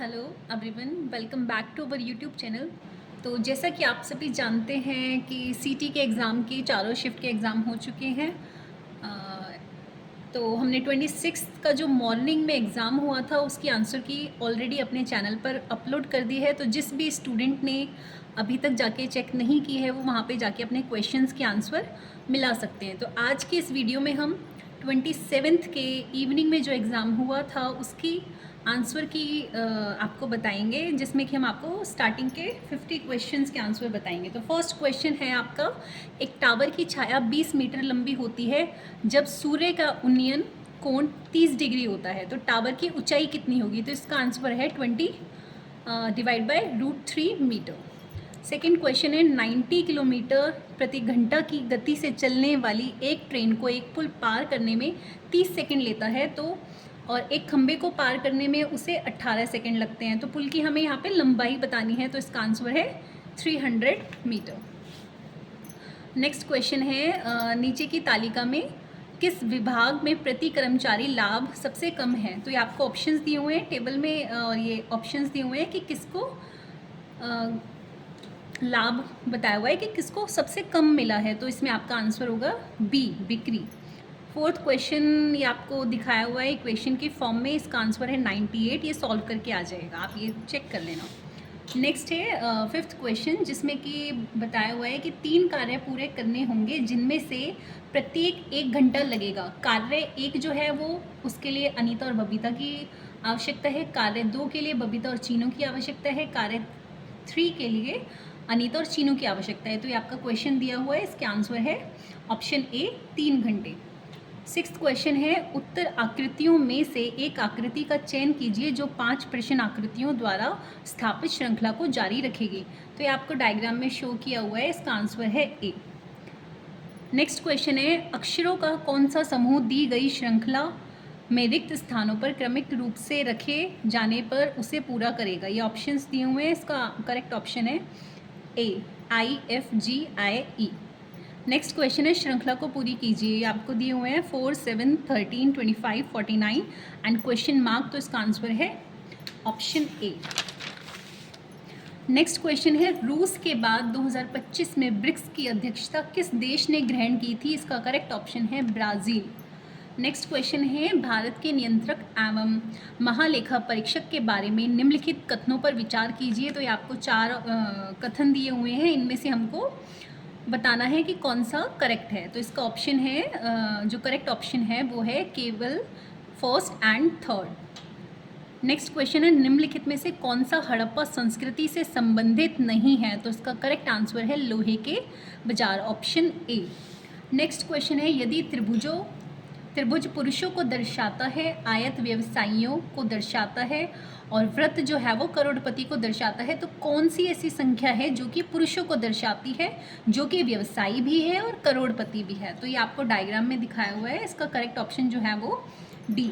Hello everyone, welcome back to our YouTube channel. तो जैसा कि आप सभी जानते हैं कि सीटी के एग्ज़ाम की चारों शिफ्ट के एग्ज़ाम हो चुके हैं। तो हमने 26 का जो मॉर्निंग में एग्ज़ाम हुआ था उसकी आंसर की ऑलरेडी अपने चैनल पर अपलोड कर दी है। तो जिस भी स्टूडेंट ने अभी तक जाके चेक नहीं की है वो वहाँ पे जाके अपने क्वेश्चंस के आंसर मिला सकते हैं। तो आज की इस वीडियो में हम 27 के इवनिंग में जो एग्ज़ाम हुआ था उसकी आंसर की आपको बताएंगे, जिसमें कि हम आपको स्टार्टिंग के 50 क्वेश्चंस के आंसर बताएंगे। तो फर्स्ट क्वेश्चन है आपका, एक टावर की छाया 20 मीटर लंबी होती है जब सूर्य का उन्नयन कोण 30 डिग्री होता है, तो टावर की ऊंचाई कितनी होगी? तो इसका आंसर है 20 divide by √3 metre. Second question है, 90 किलोमीटर प्रति घंटा की गति से चलने वाली एक ट्रेन को एक पुल पार करने में 30 सेकंड लेता है, तो और एक खंबे को पार करने में उसे 18 सेकंड लगते हैं। तो पुल की हमें यहाँ पे लंबाई बतानी है, तो इसका आंसर है 300 मीटर। नेक्स्ट क्वेश्चन है, नीचे की तालिका में किस विभाग में प्रति कर्मचारी लाभ सबसे कम है? तो ये आपको ऑप्शंस दिए हुए हैं टेबल में, और ये ऑप्शंस दिए हुए हैं कि किसको लाभ बताया हुआ है कि किसको सबसे कम मिला है। तो इसमें आपका आंसर होगा बी, बिक्री। फोर्थ क्वेश्चन ये आपको दिखाया हुआ है इक्वेशन की फॉर्म में, इसका आंसर है 98। ये सॉल्व करके आ जाएगा, आप ये चेक कर लेना। नेक्स्ट है फिफ्थ क्वेश्चन, जिसमें कि बताया हुआ है कि 3 कार्य पूरे करने होंगे जिनमें से प्रत्येक 1 घंटा लगेगा। कार्य 1 जो है वो उसके लिए अनीता और बबीता की आवश्यकता है, कार्य 2 के लिए बबीता और चीनू की आवश्यकता है, कार्य 3 के लिए अनीता और चीनू की आवश्यकता है। तो ये आपका क्वेश्चन दिया हुआ है, इसके आंसर है ऑप्शन ए, 3 घंटे। सिक्स्थ क्वेश्चन है, उत्तर आकृतियों में से एक आकृति का चयन कीजिए जो 5 प्रश्न आकृतियों द्वारा स्थापित श्रृंखला को जारी रखेगी। तो ये आपको डायग्राम में शो किया हुआ है, इसका आंसर है ए। नेक्स्ट क्वेश्चन है, अक्षरों का कौन सा समूह दी गई श्रृंखला में रिक्त स्थानों पर क्रमिक रूप से रखे जाने पर उसे पूरा करेगा? ये ऑप्शंस दिए हुए हैं, इसका करेक्ट ऑप्शन है ए, IFGIE। नेक्स्ट क्वेश्चन है, श्रृंखला को पूरी कीजिए। आपको दिए हुए हैं 4, 7, 13, 25, 49 एंड क्वेश्चन मार्क, तो इसका आंसर है ऑप्शन ए। नेक्स्ट क्वेश्चन है, रूस के बाद 2025 में ब्रिक्स की अध्यक्षता किस देश ने ग्रहण की थी? इसका करेक्ट ऑप्शन है ब्राज़ील। नेक्स्ट क्वेश्चन है, भारत के नियंत्रक एवं महालेखा परीक्षक के बारे में निम्नलिखित कथनों पर विचार कीजिए। तो ये आपको 4 कथन दिए हुए हैं, इनमें से हमको बताना है कि कौन सा करेक्ट है। तो इसका ऑप्शन है, जो करेक्ट ऑप्शन है वो है केवल first and third. Next question है, निम्नलिखित में से कौन सा हड़प्पा संस्कृति से संबंधित नहीं है? तो इसका करेक्ट आंसर है लोहे के बाजार, ऑप्शन ए। नेक्स्ट क्वेश्चन है, यदि त्रिभुज पुरुषों को दर्शाता है, आयत व्यवसायियों को दर्शाता है और वृत्त जो है वो करोड़पति को दर्शाता है, तो कौन सी ऐसी संख्या है जो कि पुरुषों को दर्शाती है, जो कि व्यवसायी भी है और करोड़पति भी है? तो ये आपको डायग्राम में दिखाया हुआ है, इसका करेक्ट ऑप्शन जो है वो डी,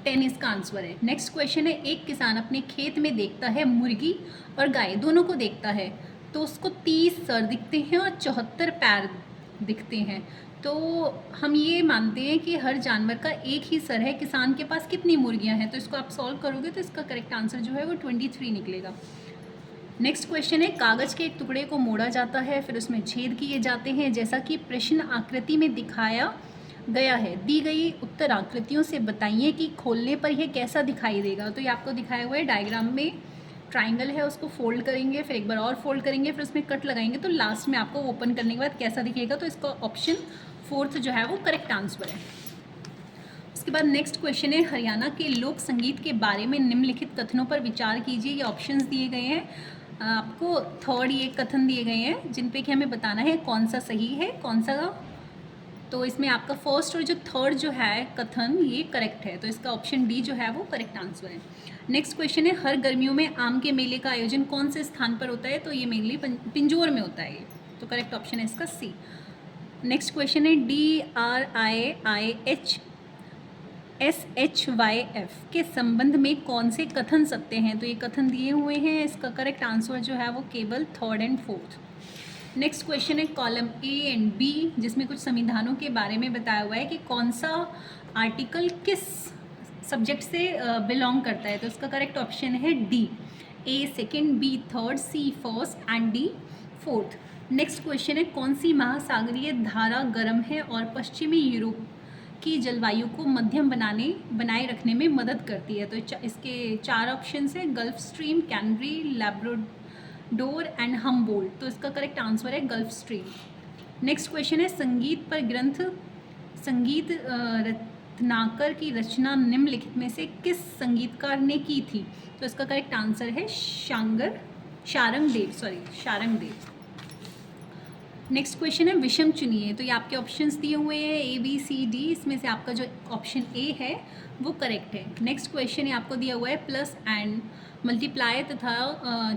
10 इसका आंसर है। नेक्स्ट क्वेश्चन है, एक किसान अपने खेत में देखता है मुर्गी और गाय दोनों को देखता है, तो उसको 30 सर दिखते हैं और 74 पैर दिखते हैं। तो हम ये मानते हैं कि हर जानवर का एक ही सर है, किसान के पास कितनी मुर्गियां हैं? तो इसको आप सॉल्व करोगे तो इसका करेक्ट आंसर जो है वो 23 निकलेगा। नेक्स्ट क्वेश्चन है, कागज के एक टुकड़े को मोड़ा जाता है, फिर उसमें छेद किए जाते हैं जैसा कि प्रश्न आकृति में दिखाया गया है। दी गई उत्तर आकृतियों से बताइए कि खोलने पर यह कैसा दिखाई देगा। तो ये आपको दिखाया हुआ है डायग्राम में, ट्राइंगल है, उसको फोल्ड करेंगे, फिर एक बार और फोल्ड करेंगे, फिर उसमें कट लगाएंगे, तो लास्ट में आपको ओपन करने के बाद कैसा दिखेगा? तो इसका ऑप्शन फोर्थ जो है वो करेक्ट आंसर है। उसके बाद नेक्स्ट क्वेश्चन है, हरियाणा के लोक संगीत के बारे में निम्नलिखित कथनों पर विचार कीजिए। ये ऑप्शंस दिए गए हैं, आपको थर्ड ये कथन दिए गए हैं जिन पे कि हमें बताना है कौन सा सही है कौन सा। तो इसमें आपका फर्स्ट और जो थर्ड जो है कथन ये करेक्ट है, तो इसका ऑप्शन डी जो है वो करेक्ट आंसर है। नेक्स्ट क्वेश्चन है, हर गर्मियों में आम के मेले का आयोजन कौन से स्थान पर होता है? तो ये मेनली पिंजौर में होता है ये, तो करेक्ट ऑप्शन है इसका सी। नेक्स्ट क्वेश्चन है, DRIIHSHYF के संबंध में कौन से कथन सत्य हैं? तो ये कथन दिए हुए हैं, इसका करेक्ट आंसर जो है वो केवल third and fourth. Next question है, कॉलम ए एंड बी जिसमें कुछ संविधानों के बारे में बताया हुआ है कि कौन सा आर्टिकल किस सब्जेक्ट से बिलोंग करता है, तो इसका करेक्ट ऑप्शन है D, A second, B third, C first and D fourth. Next question है, कौन सी महासागरीय धारा गर्म है और पश्चिमी यूरोप की जलवायु को मध्यम बनाए रखने में मदद करती है? तो इसके 4 ऑप्शन है, gulf stream, canary, Labrador and Humboldt. तो इसका करेक्ट आंसर है गल्फ स्ट्रीम। नेक्स्ट क्वेश्चन है, संगीत पर ग्रंथ संगीत रत्नाकर की रचना निम्नलिखित में से किस संगीतकार ने की थी? तो इसका करेक्ट आंसर है शारंगदेव। नेक्स्ट क्वेश्चन है, विषम चुनिए। तो ये आपके ऑप्शंस दिए हुए हैं ए बी सी डी, इसमें से आपका जो ऑप्शन ए है वो करेक्ट है। नेक्स्ट क्वेश्चन है आपको दिया हुआ है, प्लस एंड मल्टीप्लाई तथा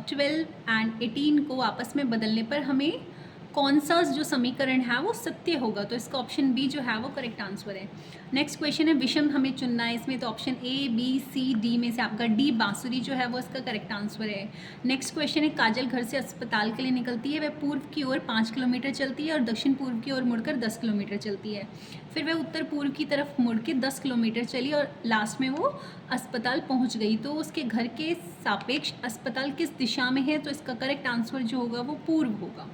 12 एंड 18 को आपस में बदलने पर हमें कौन सा जो समीकरण है वो सत्य होगा? तो इसका ऑप्शन बी जो है वो करेक्ट आंसर है। नेक्स्ट क्वेश्चन है, विषम हमें चुनना है इसमें, तो option A B C D में से आपका डी बांसुरी जो है वो इसका करेक्ट आंसर है। नेक्स्ट क्वेश्चन है, काजल घर से अस्पताल के लिए निकलती है, वह पूर्व की ओर 5 किलोमीटर चलती है और दक्षिण पूर्व की ओर मुड़कर 10 किलोमीटर चलती है। फिर वह उत्तर पूर्व की तरफ मुड़ के 10 किलोमीटर चली और लास्ट में वो अस्पताल पहुँच गई। तो उसके घर के सापेक्ष अस्पताल किस दिशा में है? तो इसका करेक्ट आंसर जो होगा वो पूर्व होगा।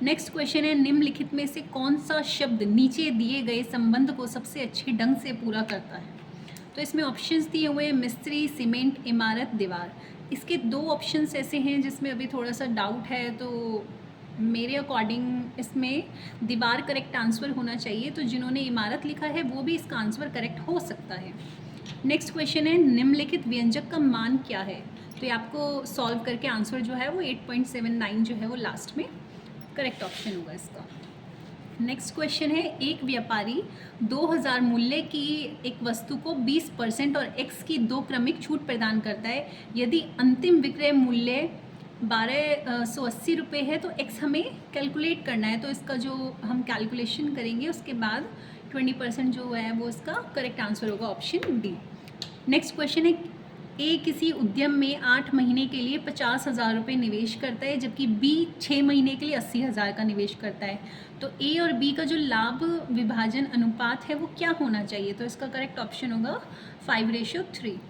नेक्स्ट क्वेश्चन है, निम्नलिखित में से कौन सा शब्द नीचे दिए गए संबंध को सबसे अच्छे ढंग से पूरा करता है? तो इसमें ऑप्शंस दिए हुए हैं, मिस्त्री, सीमेंट, इमारत, दीवार। इसके 2 ऑप्शंस ऐसे हैं जिसमें अभी थोड़ा सा डाउट है, तो मेरे अकॉर्डिंग इसमें दीवार करेक्ट आंसर होना चाहिए। तो जिन्होंने इमारत लिखा है वो भी इसका आंसर करेक्ट हो सकता है। नेक्स्ट क्वेश्चन है, निम्नलिखित व्यंजक का मान क्या है? तो ये आपको सॉल्व करके आंसर जो है वो 8.79 जो है वो लास्ट में करेक्ट ऑप्शन होगा इसका। नेक्स्ट क्वेश्चन है, एक व्यापारी 2000 मूल्य की एक वस्तु को 20% और x की 2 क्रमिक छूट प्रदान करता है। यदि अंतिम विक्रय मूल्य 1280 रुपये है तो x हमें कैलकुलेट करना है। तो इसका जो हम कैलकुलेशन करेंगे उसके बाद 20% जो है वो इसका करेक्ट आंसर होगा ऑप्शन डी। नेक्स्ट क्वेश्चन है, ए किसी उद्यम में 8 महीने के लिए 50,000 रुपये निवेश करता है, जबकि बी 6 महीने के लिए 80,000 का निवेश करता है। तो ए और बी का जो लाभ विभाजन अनुपात है वो क्या होना चाहिए? तो इसका करेक्ट ऑप्शन होगा 5:3।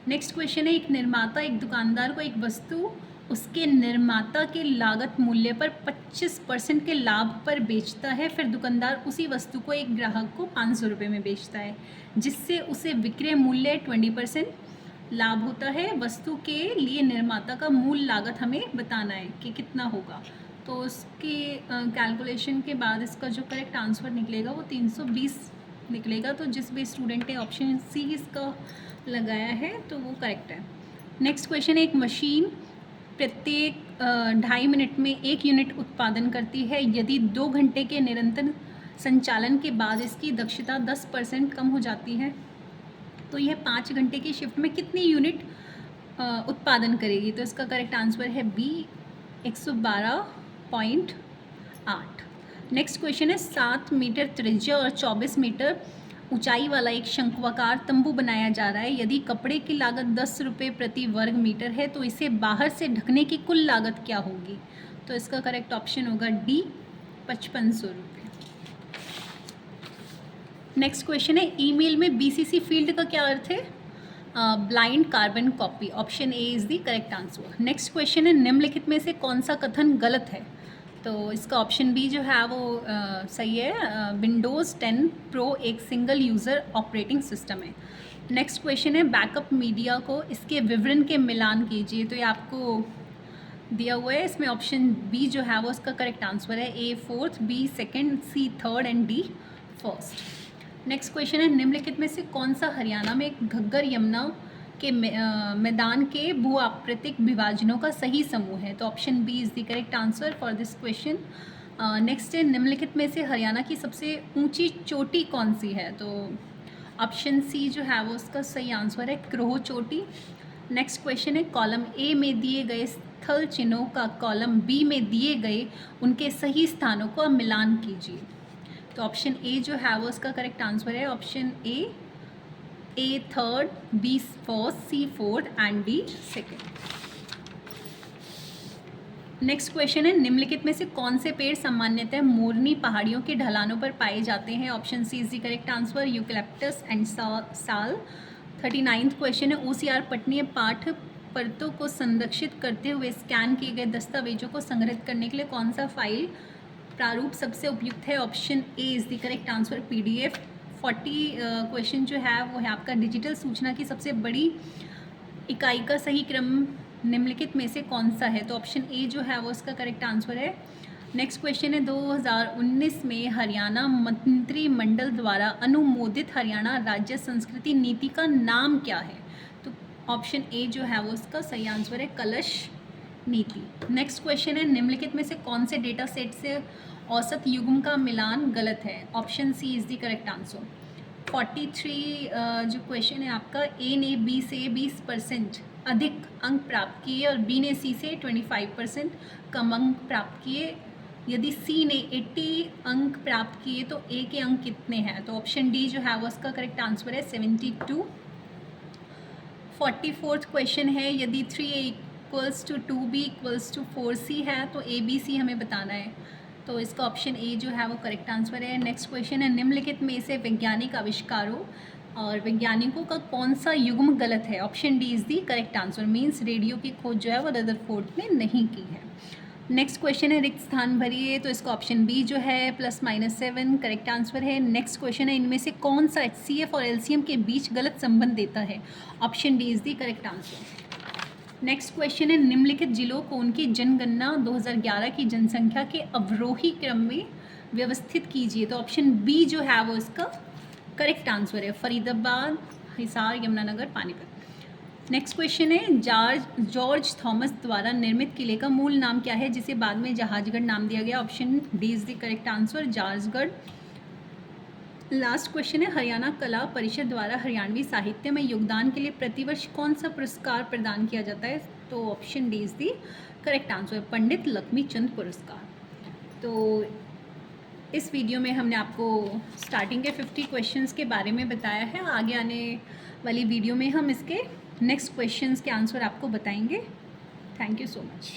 नेक्स्ट क्वेश्चन है, एक निर्माता एक दुकानदार को एक वस्तु उसके निर्माता के लागत मूल्य पर 25% के लाभ पर बेचता है। फिर दुकानदार उसी वस्तु को एक ग्राहक को 500 रुपये में बेचता है, जिससे उसे विक्रय मूल्य 20% लाभ होता है। वस्तु के लिए निर्माता का मूल लागत हमें बताना है कि कितना होगा। तो उसके कैलकुलेशन के बाद इसका जो करेक्ट आंसर निकलेगा वो 320 निकलेगा। तो जिस भी स्टूडेंट ने ऑप्शन सी इसका लगाया है तो वो करेक्ट है। नेक्स्ट क्वेश्चन है, एक मशीन प्रत्येक 2.5 मिनट में 1 यूनिट उत्पादन करती है। यदि 2 घंटे के निरंतर संचालन के बाद इसकी दक्षता 10% कम हो जाती है तो यह 5 घंटे की शिफ्ट में कितनी यूनिट उत्पादन करेगी? तो इसका करेक्ट आंसर है बी 112.8। नेक्स्ट क्वेश्चन है, 7 मीटर त्रिज्या और 24 मीटर ऊंचाई वाला एक शंक्वाकार तंबू बनाया जा रहा है। यदि कपड़े की लागत 10 रुपये प्रति वर्ग मीटर है तो इसे बाहर से ढकने की कुल लागत क्या होगी? तो इसका करेक्ट ऑप्शन होगा डी 5500 रुपये। नेक्स्ट क्वेश्चन है, ईमेल में बीसीसी फील्ड का क्या अर्थ है? Blind carbon copy. Option A is the correct answer. Next question है, निम्नलिखित में से कौन सा कथन गलत है? तो इसका ऑप्शन बी जो है वो सही है। विंडोज़ 10 प्रो एक सिंगल यूज़र ऑपरेटिंग सिस्टम है। नेक्स्ट क्वेश्चन है, बैकअप मीडिया को इसके विवरण के मिलान कीजिए। तो ये आपको दिया हुआ है, इसमें ऑप्शन बी जो है वो इसका करेक्ट आंसर है। A 4th, B 2nd, C 3rd and D 1st। Next question है, निम्नलिखित में से कौन सा हरियाणा में घग्गर यमुना के मैदान के भू आकृतिक विभाजनों का सही समूह है? तो option B is the correct answer for this question. Next है, निम्नलिखित में से हरियाणा की सबसे ऊंची चोटी कौन सी है? तो ऑप्शन सी जो है वो उसका सही आंसर है क्रोह चोटी। नेक्स्ट क्वेश्चन है, कॉलम ए में दिए गए स्थल चिन्हों का कॉलम बी में दिए गए उनके सही स्थानों का मिलान कीजिए। तो ऑप्शन ए जो है वो इसका करेक्ट आंसर है option A 3rd, B 1st, C 4th and D 2nd। Next question है, निम्नलिखित में से कौन से पेड़ सामान्यतः मोरनी पहाड़ियों के ढलानों पर पाए जाते हैं? Option C is the correct answer, eucalyptus and sal. 39th question है OCR पठनीय पाठ परतों को संरक्षित करते हुए स्कैन किए गए दस्तावेजों को संग्रहित करने के लिए कौन सा फाइल प्रारूप सबसे उपयुक्त है? Option A is the correct answer PDF। 40 question जो है वो है आपका डिजिटल सूचना की सबसे बड़ी इकाई का सही क्रम निम्नलिखित में से कौन सा है? तो ऑप्शन ए जो है वो इसका करेक्ट आंसर है। नेक्स्ट क्वेश्चन है 2019 में हरियाणा मंत्रिमंडल द्वारा अनुमोदित हरियाणा राज्य संस्कृति नीति का नाम क्या है? तो ऑप्शन ए जो है वो इसका सही आंसर है कलश नीति। नेक्स्ट क्वेश्चन है निम्नलिखित में से कौन से डेटा सेट से औसत युग्म का मिलान गलत है? Option C is the correct answer. 43 जो क्वेश्चन है आपका, ए ने बी से 20% अधिक अंक प्राप्त किए और बी ने सी से 25% कम अंक प्राप्त किए। यदि सी ने 80 अंक प्राप्त किए तो ए के अंक कितने हैं? तो ऑप्शन डी जो है वो इसका करेक्ट आंसर है 72। 44th क्वेश्चन है यदि 3A equals to 2B equals to 4C है तो ABC हमें बताना है। तो इसका ऑप्शन ए जो है वो करेक्ट आंसर है। नेक्स्ट क्वेश्चन है निम्नलिखित में से वैज्ञानिक आविष्कारों और वैज्ञानिकों का कौन सा युग्म गलत है? Option D is the correct answer. Means radio की खोज जो है वो रदरफोर्ड ने नहीं की है। नेक्स्ट क्वेश्चन है रिक्त स्थान भरिए, तो इसका ऑप्शन बी जो है +-7 करेक्ट आंसर है। नेक्स्ट क्वेश्चन है इनमें से कौन सा HCF और LCM के बीच गलत संबंध देता है? Option D is the correct answer. Next question है निम्नलिखित जिलों को उनकी जनगणना 2011 की जनसंख्या के अवरोही क्रम में व्यवस्थित कीजिए। तो ऑप्शन बी जो है वो इसका करेक्ट आंसर है फरीदाबाद, हिसार, यमुनानगर, पानीपत। नेक्स्ट क्वेश्चन है जॉर्ज थॉमस द्वारा निर्मित किले का मूल नाम क्या है जिसे बाद में जहाजगढ़ नाम दिया गया? Option D is the correct answer Jahajgarh. Last question है हरियाणा कला परिषद द्वारा हरियाणवी साहित्य में योगदान के लिए प्रतिवर्ष कौन सा पुरस्कार प्रदान किया जाता है? तो option D is the correct answer Pandit Laxmichand पुरस्कार। तो इस वीडियो में हमने आपको स्टार्टिंग के 50 क्वेश्चंस के बारे में बताया है। आगे आने वाली वीडियो में हम इसके नेक्स्ट क्वेश्चंस के आंसर आपको बताएंगे। Thank you so much.